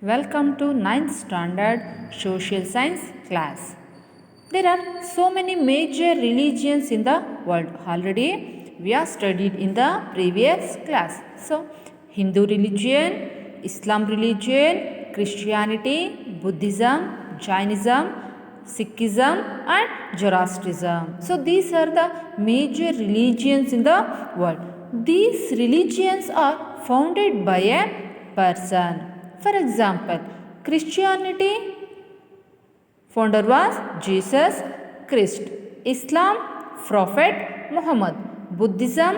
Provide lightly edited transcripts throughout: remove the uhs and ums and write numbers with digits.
Welcome to ninth standard social science class. There are so many major religions in the world. Already we have studied in the previous class. So, Hindu religion, Islam religion, Christianity, Buddhism, Jainism, Sikhism and Zoroastrianism. So, these are the major religions in the world. These religions are founded by a person. For example, Christianity founder was Jesus Christ. Islam Prophet Muhammad. Buddhism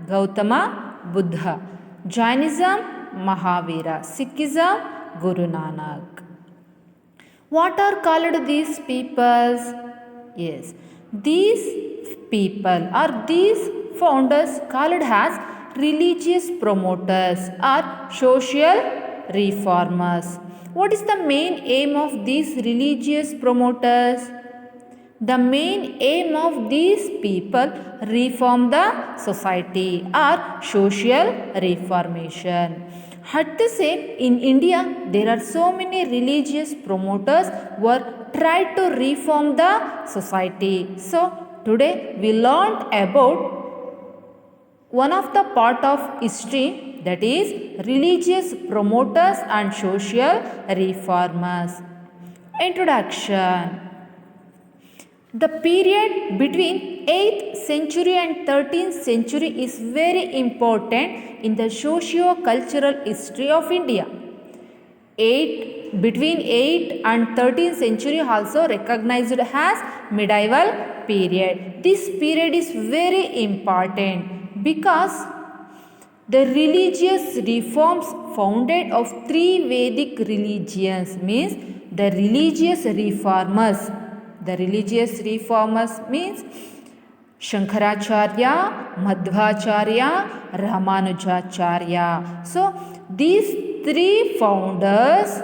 Gautama Buddha. Jainism Mahavira. Sikhism Guru Nanak. What are called these peoples? Yes, these people or these founders called as religious promoters or social reformers. What is the main aim of these religious promoters? The main aim of these people reform the society or social reformation. At the same, in India, there are so many religious promoters who are trying to reform the society. So, today we learned about one of the part of history, that is religious promoters and social reformers. Introduction. The period between 8th century and 13th century is very important in the socio-cultural history of India. Between 8th and 13th century also recognized as medieval period. This period is very important because the religious reforms founded of three Vedic religions means the religious reformers. The religious reformers means Shankaracharya, Madhvacharya, Ramanujacharya. So, these three founders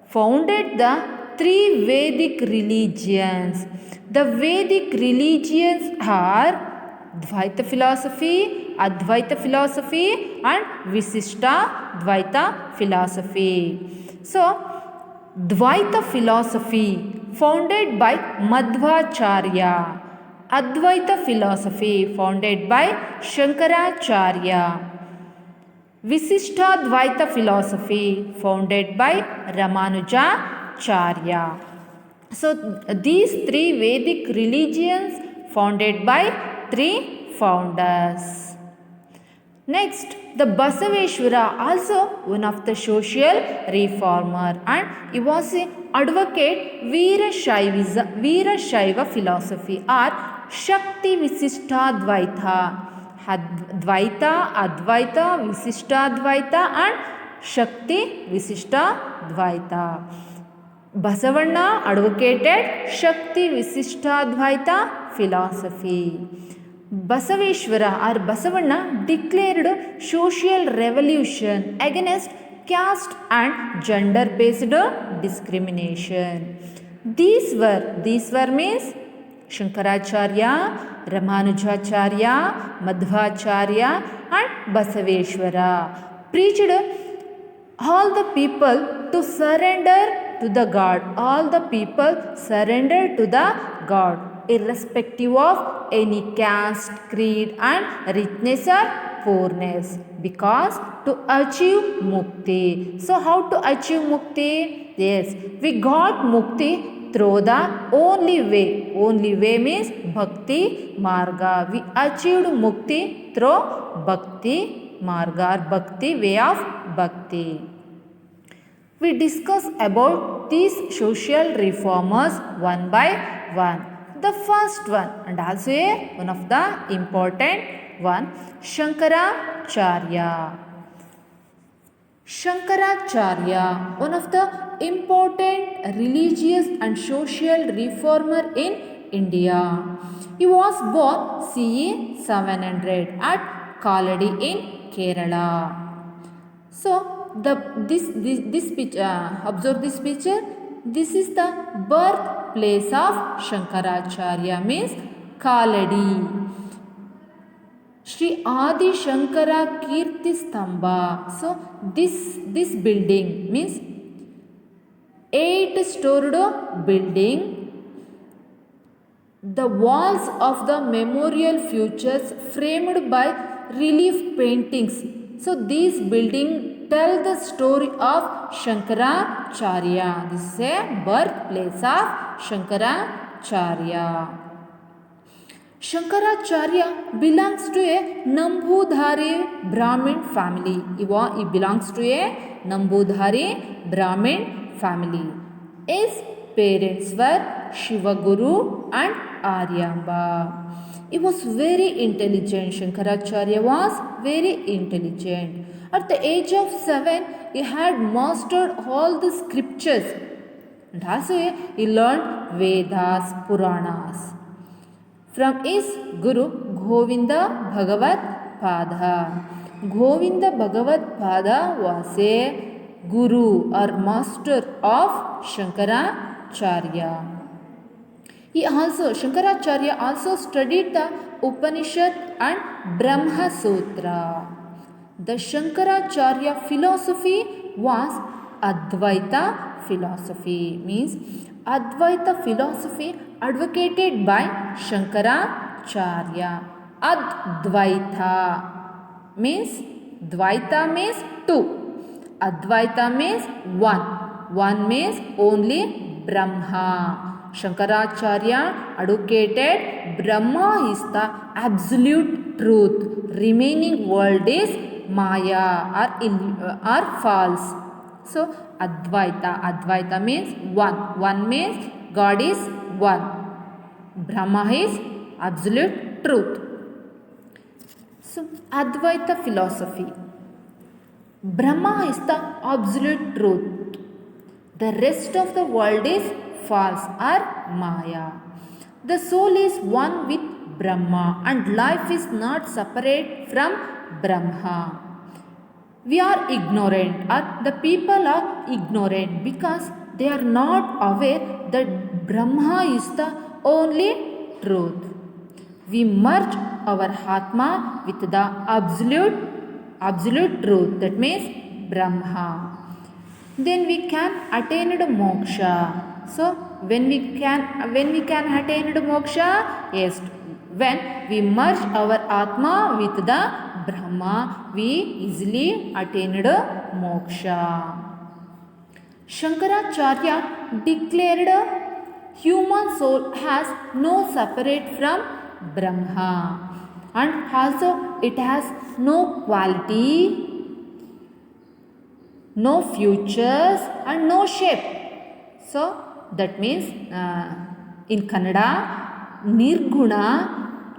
founded the three Vedic religions. The Vedic religions are Dvaita philosophy, Advaita philosophy and Visishta Dvaita philosophy. So, Dvaita philosophy founded by Madhvacharya. Advaita philosophy founded by Shankaracharya. Visishtadvaita philosophy founded by Ramanujacharya. So, these three Vedic religions founded by three founders. Next, the Basaveshwara, also one of the social reformer, and he was an advocate Veerashaiva philosophy or Shakti Visishtadvaita. Dvaita, Advaita, Visishtadvaita and Shakti Visishtadvaita. Basavanna advocated Shakti Visishtadvaita philosophy. Basaveshwara or Basavanna declared social revolution against caste and gender based discrimination. These were means Shankaracharya, Ramanujacharya, Madhvacharya and Basaveshwara preached all the people to surrender to the God. All the people surrender to the God, irrespective of any caste, creed and richness or poorness, because to achieve mukti. So, how to achieve mukti? Yes, we got mukti through the only way. Only way means bhakti marga. We achieved mukti through bhakti marga or bhakti, way of bhakti. We discuss about these social reformers one by one. The first one, and also one of the important one, Shankaracharya. Shankaracharya, one of the important religious and social reformer in India. He was born CE 700 at Kaladi in Kerala. So, this picture, observe this picture. This is the birthplace of Shankaracharya, means Kaladi. Sri Adi Shankara Kirti Stamba. So, this building means 8-storied building. The walls of the memorial features framed by relief paintings. So these buildings tell the story of Shankaracharya. This is a birthplace of Shankaracharya. Shankaracharya belongs to a Nambudhari Brahmin family. He belongs to a Nambudhari Brahmin family. His parents were Shivaguru and Aryamba. He was very intelligent. Shankaracharya was very intelligent. At the age of 7, he had mastered all the scriptures. And also he learned Vedas, Puranas. From his Guru Govinda Bhagavad Pada. Govinda Bhagavad Pada was a Guru or master of Shankaracharya. Shankaracharya also studied the Upanishad and Brahma Sutra. The Shankaracharya philosophy was Advaita philosophy. Means Advaita philosophy advocated by Shankaracharya. Advaita means Dvaita means two. Advaita means one. One means only Brahma. Shankaracharya advocated Brahma is the absolute truth. Remaining world is Maya or false. So Advaita. Advaita means one. One means God is one. Brahma is absolute truth. So Advaita philosophy. Brahma is the absolute truth. The rest of the world is false or Maya. The soul is one with Brahma and life is not separate from Brahma. We are ignorant or the people are ignorant because they are not aware that Brahma is the only truth. We merge our Atma with the absolute truth, that means Brahma. Then we can attain the moksha. So when we can attain the moksha? Yes, when we merge our Atma with the Brahma, we easily attain the moksha. Shankaracharya declared human soul has no separate from Brahma and also it has no quality, no futures and no shape. So that means in Kannada, Nirguna,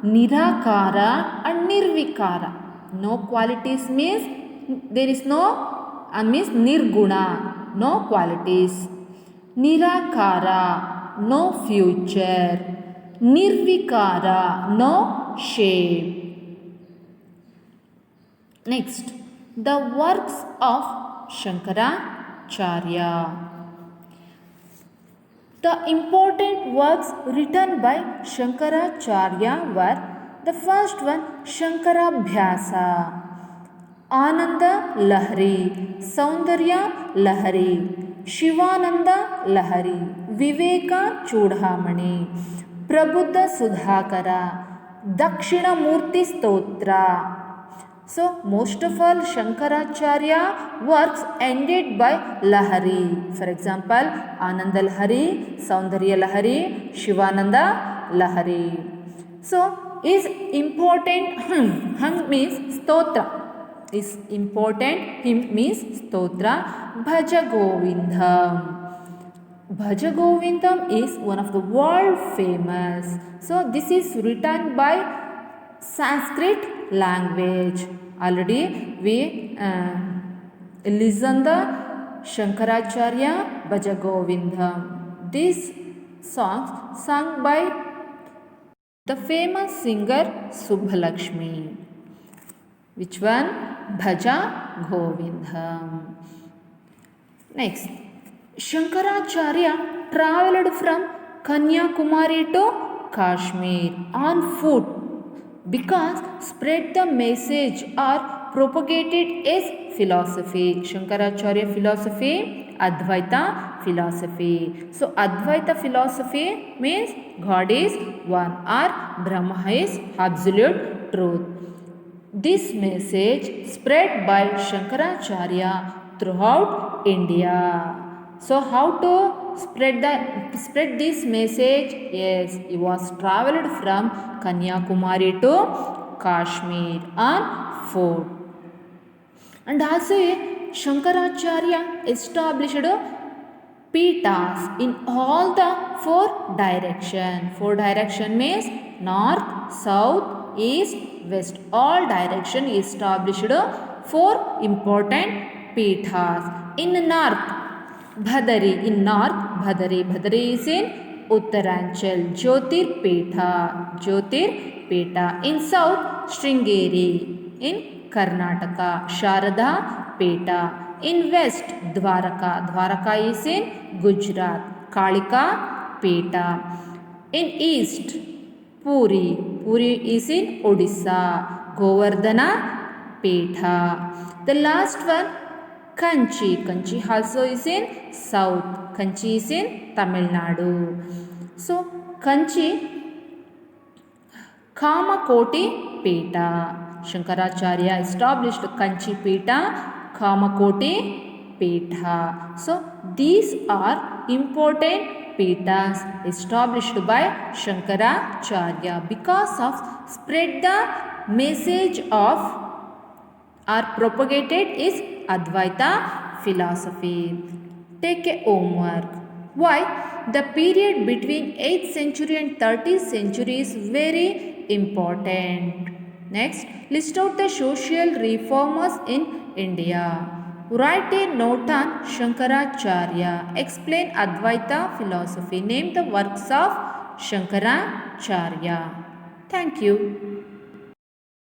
Nirakara and Nirvikara. No qualities means there is no means Nirguna, no qualities. Nirakara, no future. Nirvikara, no shape. Next, the works of Shankaracharya. The important works written by Shankaracharya were the first one Shankarabhyasa, Ananda Lahari, Saundarya Lahari, Shivananda Lahari, Viveka Chudhamani, Prabuddha Sudhakara, Dakshina Murti Stotra. So most of all Shankaracharya works ended by Lahari. For example, Ananda Lahari, Saundarya Lahari, Shivananda Lahari. So is important hum means stotra. Is important him means stotra. Bhaja Govindam. Bhaja Govindam is one of the world famous. So this is written by Sanskrit language. Already we listen the Shankaracharya Bhaja Govindam. This song sung by the famous singer Subhalakshmi. Which one? Bhaja Govindam. Next, Shankaracharya travelled from Kanyakumari to Kashmir on foot because spread the message or propagated his philosophy. Shankaracharya philosophy, Advaita philosophy. So Advaita philosophy means God is one or Brahma is absolute truth. This message spread by Shankaracharya throughout India. So how to spread this message? Yes, he was traveled from Kanyakumari to Kashmir on foot. And also Shankaracharya established Pitas in all the four direction. Four direction means north, south, east, west. All direction established four important Pitas. In north, Bhadari. In north, Bhadari. Bhadari is in Uttaranchal. Jyotir Peta. In south, Sringeri. In Karnataka. Sharada Peta. In west, Dwaraka. Dwaraka is in Gujarat. Kalika Peta. In east, Puri. Puri is in Odisha. Govardhana Peta. The last one, Kanchi. Kanchi also is in south. Kanchi is in Tamil Nadu. So, Kanchi, Kamakoti Peta. Shankaracharya established Kanchi Peta, Kamakoti Peta. So, these are important Petas established by Shankaracharya because of spread the message of or propagated is Advaita philosophy. Take a homework. Why? The period between 8th century and 30th century is very important. Next, list out the social reformers in India. Write a note on Shankaracharya. Explain Advaita philosophy. Name the works of Shankaracharya. Thank you.